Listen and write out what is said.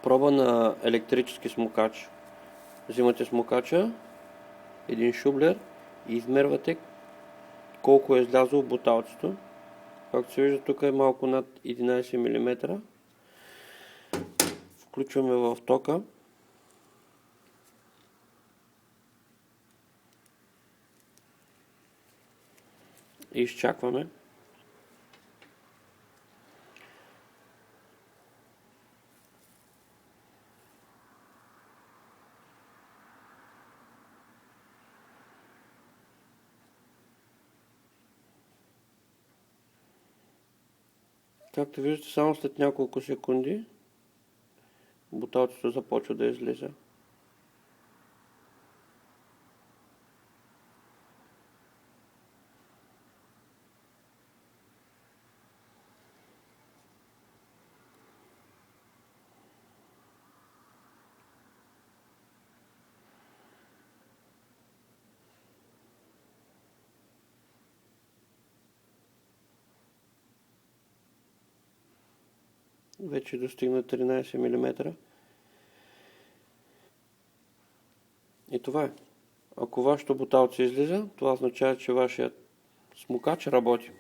Проба на електрически смукач. Взимате смукача, един шублер и измервате колко е излязло в буталцето. Както се вижда, тук е малко над 11 мм. Включваме в тока. И изчакваме. Както виждате, само след няколко секунди буталцето започва да излиза. Вече достигна 13 мм. И това е. Ако вашето буталце излиза, това означава, че вашият смукач работи.